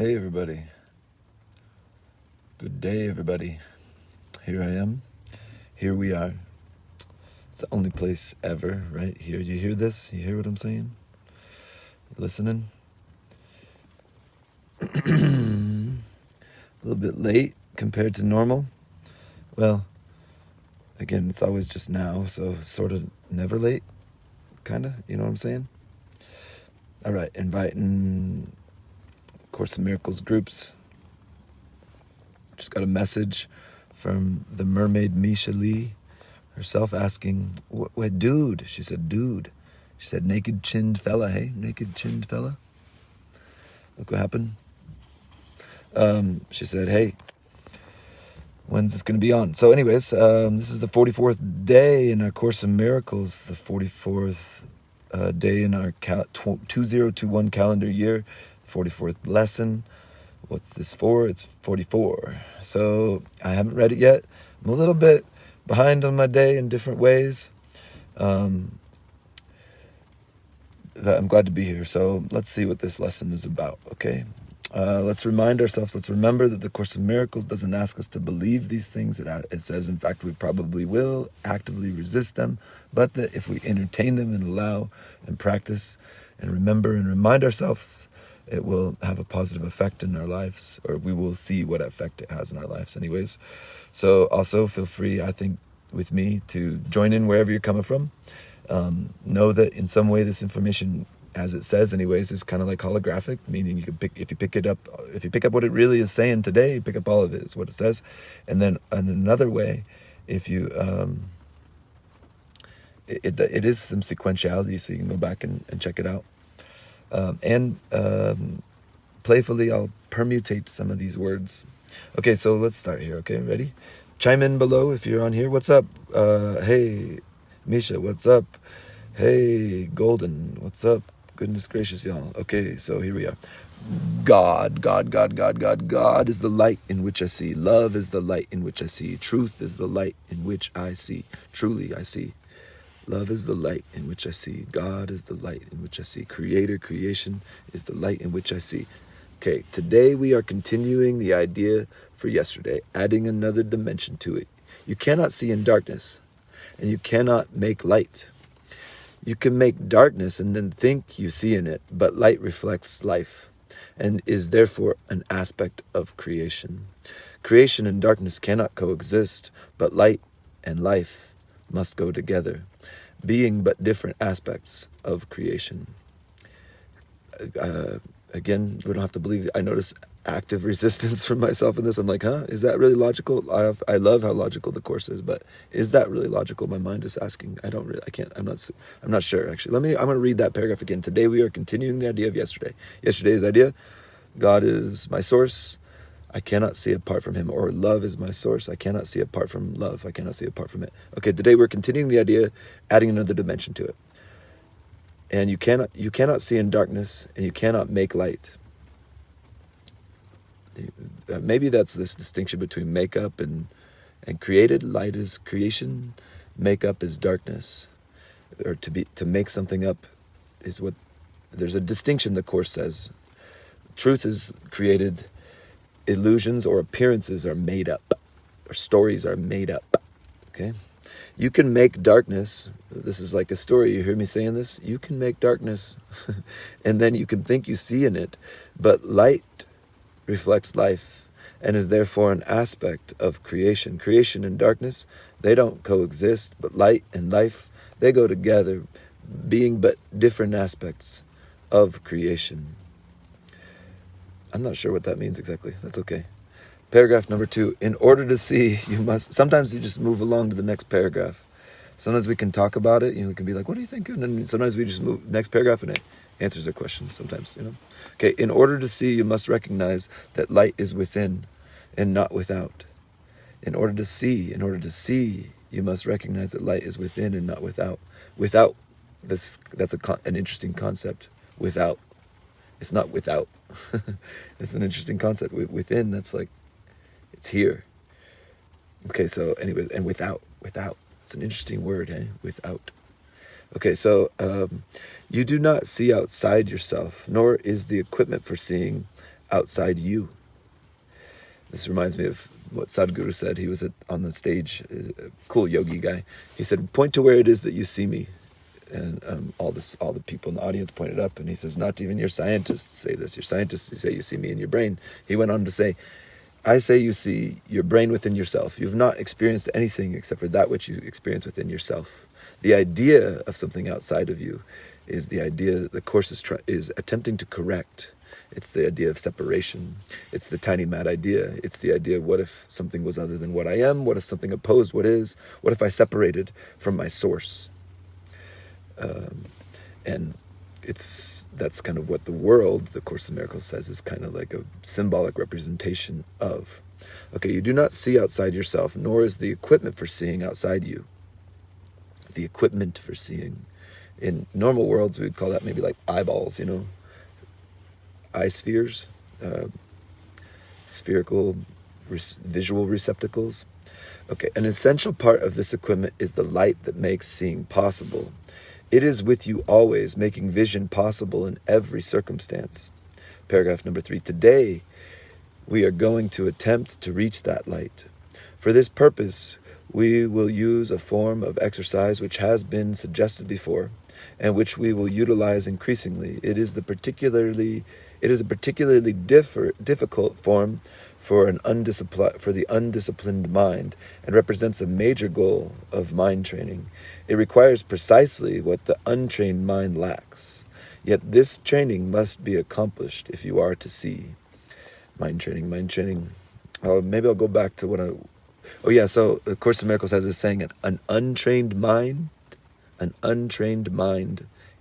Hey everybody. Good day everybody. Here I am. Here we are. It's the only place ever, right? Here. You hear this? You hear what I'm saying? You listening? A little bit late compared to normal. Well, again, it's always just now, so sort of never late. Kinda, you know what I'm saying? All right, inviting Course in Miracles groups. Just got a message from the mermaid Misha Lee herself asking, what dude? She said, dude. She said, naked chinned fella, hey? Naked chinned fella? Look what happened. She said, hey, when's this going to be on? So anyways, this is the 44th day in our Course in Miracles, the 44th day in our 2021 calendar year, 44th lesson. What's this for? It's 44. So I haven't read it yet. I'm a little bit behind on my day in different ways. But I'm glad to be here. So let's see what this lesson is about, okay? Let's remind ourselves, let's remember that the Course in Miracles doesn't ask us to believe these things. It says, in fact, we probably will actively resist them, but that if we entertain them and allow and practice and remember and remind ourselves, it will have a positive effect in our lives, or we will see what effect it has in our lives anyways. So also feel free, I think, with me to join in wherever you're coming from. Know that in some way this information, as it says anyways, is kind of like holographic, meaning you can if you pick up what it really is saying today, pick up all of it is what it says. And then in another way, if you it is some sequentiality, so you can go back and check it out. Playfully I'll permutate some of these words. Okay, so let's start here, okay? Ready? Chime in below if you're on here. What's up? Hey, Misha, what's up? Hey, Golden, what's up? Goodness gracious, y'all. Okay, so here we are. God is the light in which I see. Love is the light in which I see. Truth is the light in which I see. Truly I see. Love is the light in which I see. God is the light in which I see. Creator, creation is the light in which I see. Okay, today we are continuing the idea for yesterday, adding another dimension to it. You cannot see in darkness, and you cannot make light. You can make darkness and then think you see in it, but light reflects life and is therefore an aspect of creation. Creation and darkness cannot coexist, but light and life must go together, being but different aspects of creation. Again, we don't have to believe. I notice active resistance from myself in this. I'm like, is that really logical? I love how logical the Course is, but is that really logical? My mind is asking. I'm not sure actually. I'm going to read that paragraph again. Today we are continuing the idea of yesterday. Yesterday's idea, God is my source. I cannot see apart from him, or love is my source. I cannot see apart from love. I cannot see apart from it. Okay, today we're continuing the idea, adding another dimension to it. And you cannot see in darkness, and you cannot make light. Maybe that's this distinction between makeup and created. Light is creation, makeup is darkness. Or to make something up is what there's a distinction the Course says. Truth is created. Illusions or appearances are made up, or stories are made up, okay? You can make darkness. This is like a story. You hear me saying this? You can make darkness, and then you can think you see in it, but light reflects life and is therefore an aspect of creation. Creation and darkness, they don't coexist, but light and life, they go together, being but different aspects of creation. I'm not sure what that means exactly. That's okay. Paragraph number 2. In order to see, you must... Sometimes you just move along to the next paragraph. Sometimes we can talk about it. We can be like, what do you think? And then sometimes we just move next paragraph and it answers our questions sometimes, Okay, in order to see, you must recognize that light is within and not without. In order to see, you must recognize that light is within and not without. Without, that's an interesting concept. Without. It's not without. It's an interesting concept. Within, that's like, it's here. Okay, so anyways, and without. It's an interesting word, eh? Without. Okay, so you do not see outside yourself, nor is the equipment for seeing outside you. This reminds me of what Sadhguru said. He was on the stage, a cool yogi guy. He said, point to where it is that you see me. And all the people in the audience pointed up, and he says, not even your scientists say this. Your scientists say you see me in your brain. He went on to say, I say you see your brain within yourself. You've not experienced anything except for that which you experience within yourself. The idea of something outside of you is the idea that the Course is attempting to correct. It's the idea of separation. It's the tiny mad idea. It's the idea of what if something was other than what I am? What if something opposed what is? What if I separated from my source? And that's kind of what the world, the Course in Miracles says, is kind of like a symbolic representation of. Okay, you do not see outside yourself, nor is the equipment for seeing outside you. The equipment for seeing. In normal worlds, we would call that maybe like eyeballs, eye spheres, spherical visual receptacles. Okay, an essential part of this equipment is the light that makes seeing possible. It is with you always, making vision possible in every circumstance. Paragraph number 3. Today, we are going to attempt to reach that light. For this purpose, we will use a form of exercise which has been suggested before, and which we will utilize increasingly. It is a particularly difficult form for the undisciplined mind, and represents a major goal of mind training. It requires precisely what the untrained mind lacks. Yet this training must be accomplished if you are to see. Mind training. Maybe I'll go back to so the Course in Miracles has this saying, an untrained mind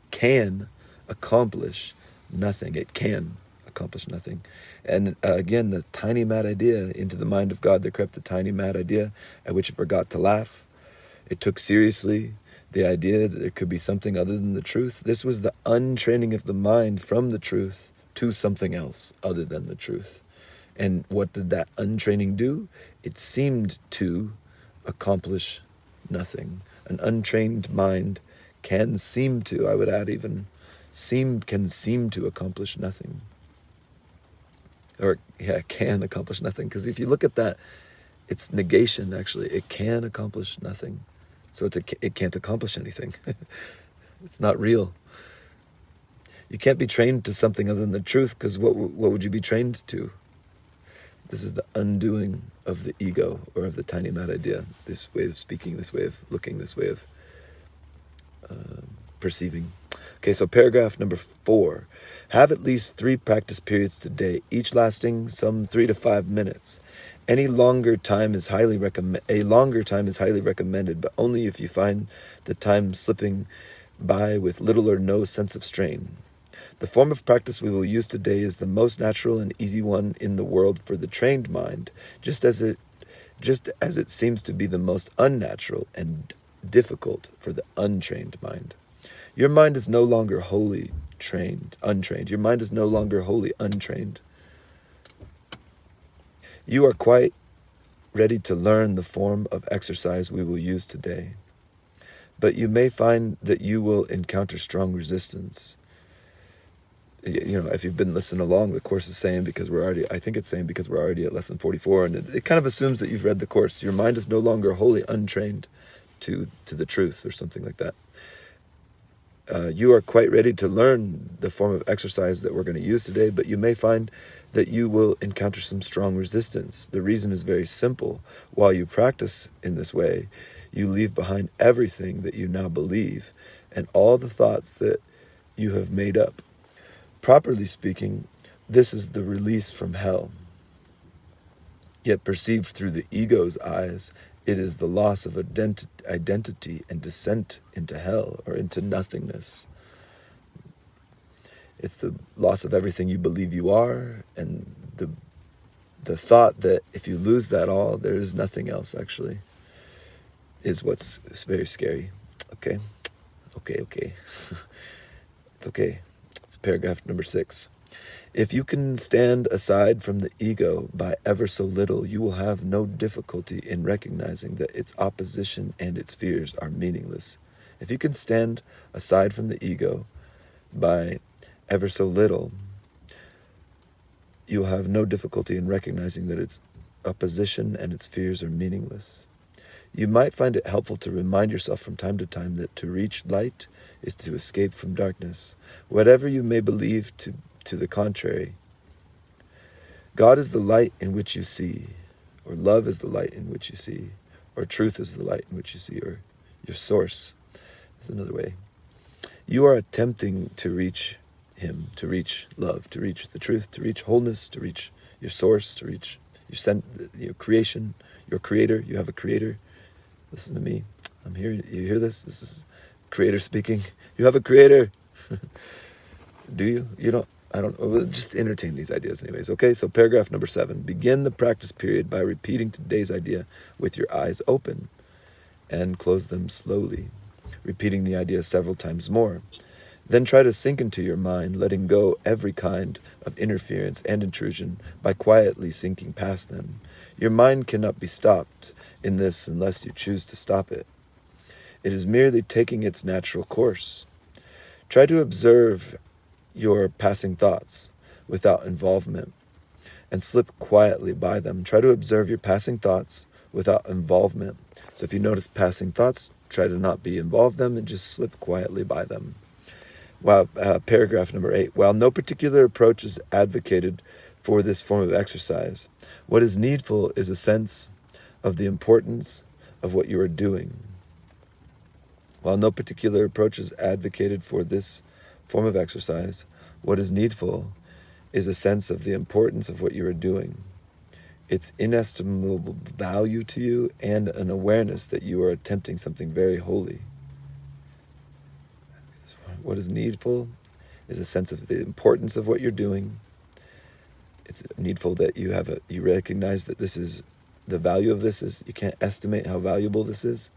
can accomplish nothing. It can accomplish nothing. And again, the tiny mad idea, into the mind of God there crept a tiny mad idea, at which it forgot to laugh. It took seriously the idea that there could be something other than the truth. This was the untraining of the mind from the truth to something else other than the truth. And what did that untraining do? It seemed to accomplish nothing. An untrained mind can seem to, I would add even, can seem to accomplish nothing. Can accomplish nothing. Because if you look at that, it's negation, actually. It can accomplish nothing. So it can't accomplish anything. It's not real. You can't be trained to something other than the truth, because what would you be trained to? This is the undoing of the ego, or of the tiny mad idea. This way of speaking, this way of looking, this way of perceiving. Okay, so paragraph number 4. Have at least 3 practice periods today, each lasting some 3 to 5 minutes. A longer time is highly recommended, but only if you find the time slipping by with little or no sense of strain. The form of practice we will use today is the most natural and easy one in the world for the trained mind, just as it seems to be the most unnatural and difficult for the untrained mind. Your mind is no longer wholly untrained. Your mind is no longer wholly untrained. You are quite ready to learn the form of exercise we will use today, but you may find that you will encounter strong resistance. If you've been listening along, the Course is saying, because we're already at lesson 44, and it kind of assumes that you've read the Course. Your mind is no longer wholly untrained to the truth, or something like that. You are quite ready to learn the form of exercise that we're going to use today, but you may find that you will encounter some strong resistance. The reason is very simple. While you practice in this way, you leave behind everything that you now believe and all the thoughts that you have made up. Properly speaking, this is the release from hell. Yet perceived through the ego's eyes, it is the loss of identity and descent into hell, or into nothingness. It's the loss of everything you believe you are, and the thought that if you lose that all, there is nothing else, actually, is what's very scary. Okay. It's okay. Paragraph number 6. If you can stand aside from the ego by ever so little, you will have no difficulty in recognizing that its opposition and its fears are meaningless. If you can stand aside from the ego by ever so little, you'll have no difficulty in recognizing that its opposition and its fears are meaningless. You might find it helpful to remind yourself from time to time that to reach light is to escape from darkness. Whatever you may believe to the contrary, God is the light in which you see, or love is the light in which you see, or truth is the light in which you see, or your source is another way. You are attempting to reach Him, to reach love, to reach the truth, to reach wholeness, to reach your source, to reach your creation, your creator. You have a creator. Listen to me. I'm here. You hear this? This is creator speaking. You have a creator. Do you? You don't. I don't. We'll just entertain these ideas anyways. Okay, so paragraph number 7. Begin the practice period by repeating today's idea with your eyes open and close them slowly, repeating the idea several times more. Then try to sink into your mind, letting go every kind of interference and intrusion by quietly sinking past them. Your mind cannot be stopped in this unless you choose to stop it. It is merely taking its natural course. Try to observe your passing thoughts without involvement and slip quietly by them. Try to observe your passing thoughts without involvement. So if you notice passing thoughts, try to not be involved in them and just slip quietly by them. Paragraph number 8. While no particular approach is advocated for this form of exercise, what is needful is a sense of the importance of what you are doing. While no particular approach is advocated for this form of exercise, what is needful is a sense of the importance of what you are doing, its inestimable value to you, and an awareness that you are attempting something very holy. What is needful is a sense of the importance of what you're doing. It's needful that you recognize that this is the value of this is, you can't estimate how valuable this is,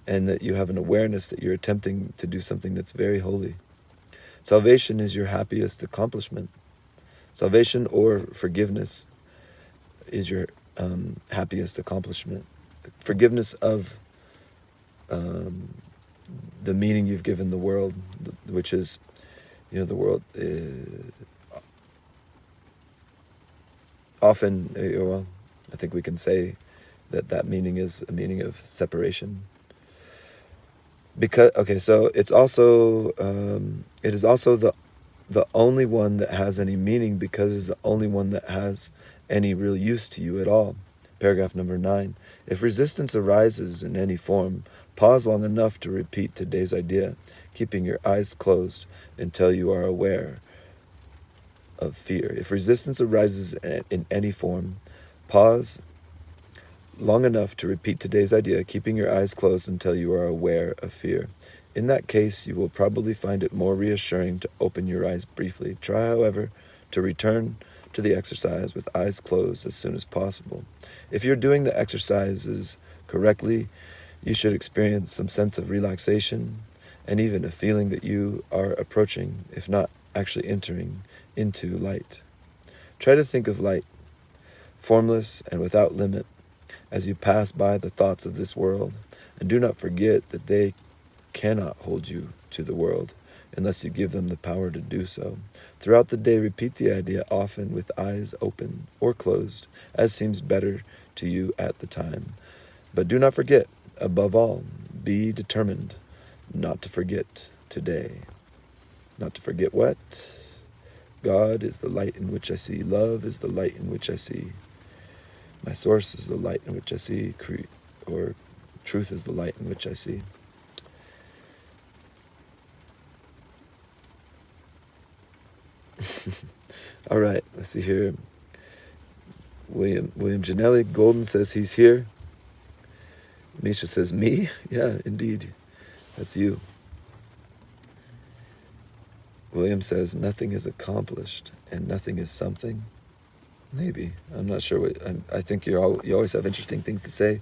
and that you have an awareness that you're attempting to do something that's very holy. Salvation is your happiest accomplishment. Salvation or forgiveness is your happiest accomplishment. Forgiveness of the meaning you've given the world, which is, the world often, I think we can say that meaning is a meaning of separation. So it's also, it is also the only one that has any meaning, because it's the only one that has any real use to you at all. Paragraph number 9. If resistance arises in any form, pause long enough to repeat today's idea, keeping your eyes closed until you are aware of fear. If resistance arises in any form, pause long enough to repeat today's idea, keeping your eyes closed until you are aware of fear. In that case, you will probably find it more reassuring to open your eyes briefly. Try, however, to return to the exercise with eyes closed as soon as possible. If you're doing the exercises correctly, you should experience some sense of relaxation and even a feeling that you are approaching, if not actually entering, into light. Try to think of light, formless and without limit, as you pass by the thoughts of this world, and do not forget that they cannot hold you to the world unless you give them the power to do so. Throughout the day, repeat the idea often with eyes open or closed, as seems better to you at the time. But do not forget, above all, be determined not to forget today. Not to forget what? God is the light in which I see. Love is the light in which I see. My source is the light in which I see. Or truth is the light in which I see. All right, let's see here. William Janelli Golden says he's here. Misha says, me? Yeah, indeed. That's you. William says, nothing is accomplished and nothing is something. Maybe. I'm not sure. I think you always have interesting things to say,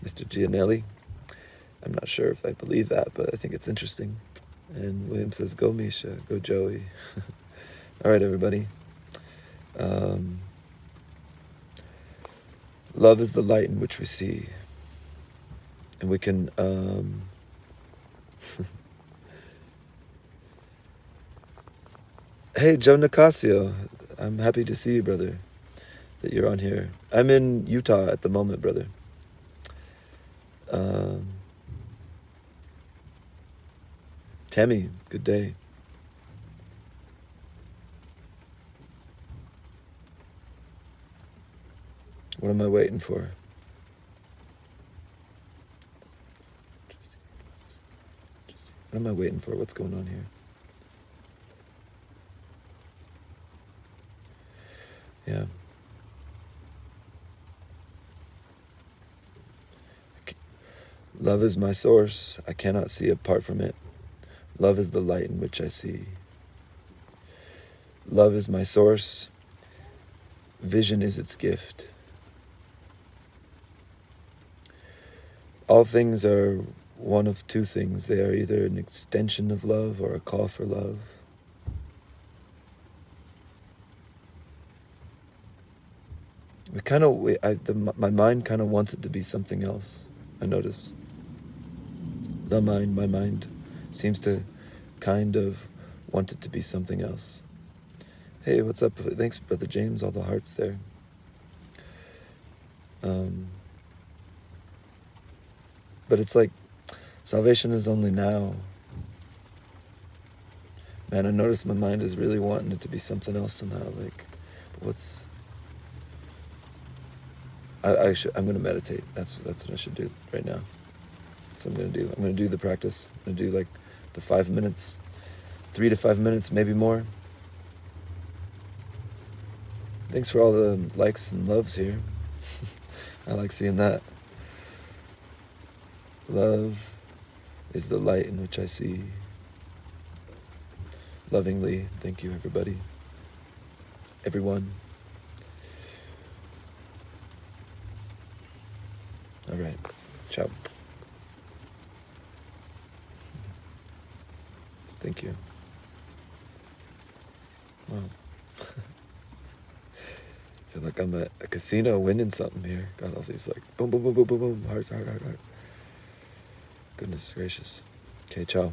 Mr. Gianelli. I'm not sure if I believe that, but I think it's interesting. And William says, go Misha, go Joey. All right, everybody. Love is the light in which we see. And we can... Hey, Joe Nicasio. I'm happy to see you, brother, that you're on here. I'm in Utah at the moment, brother. Tammy, good day. What am I waiting for? What am I waiting for? What's going on here? Yeah. Love is my source. I cannot see apart from it. Love is the light in which I see. Love is my source. Vision is its gift. All things are one of two things. They are either an extension of love or a call for love. My mind kind of wants it to be something else, I notice. My mind seems to kind of want it to be something else. Hey, what's up? Thanks, Brother James, all the hearts there. But it's like, salvation is only now. Man, I notice my mind is really wanting it to be something else somehow. Like, I'm going to meditate. That's what I should do right now. That's what I'm going to do. I'm going to do the practice. I'm going to do like the 5 minutes, 3 to 5 minutes, maybe more. Thanks for all the likes and loves here. I like seeing that. Love is the light in which I see. Lovingly, thank you, everybody. Everyone. All right. Ciao. Thank you. Wow. I feel like I'm at a casino winning something here. Got all these like boom, boom, boom, boom, boom, boom, heart, heart, heart, heart. Goodness gracious. Okay, ciao.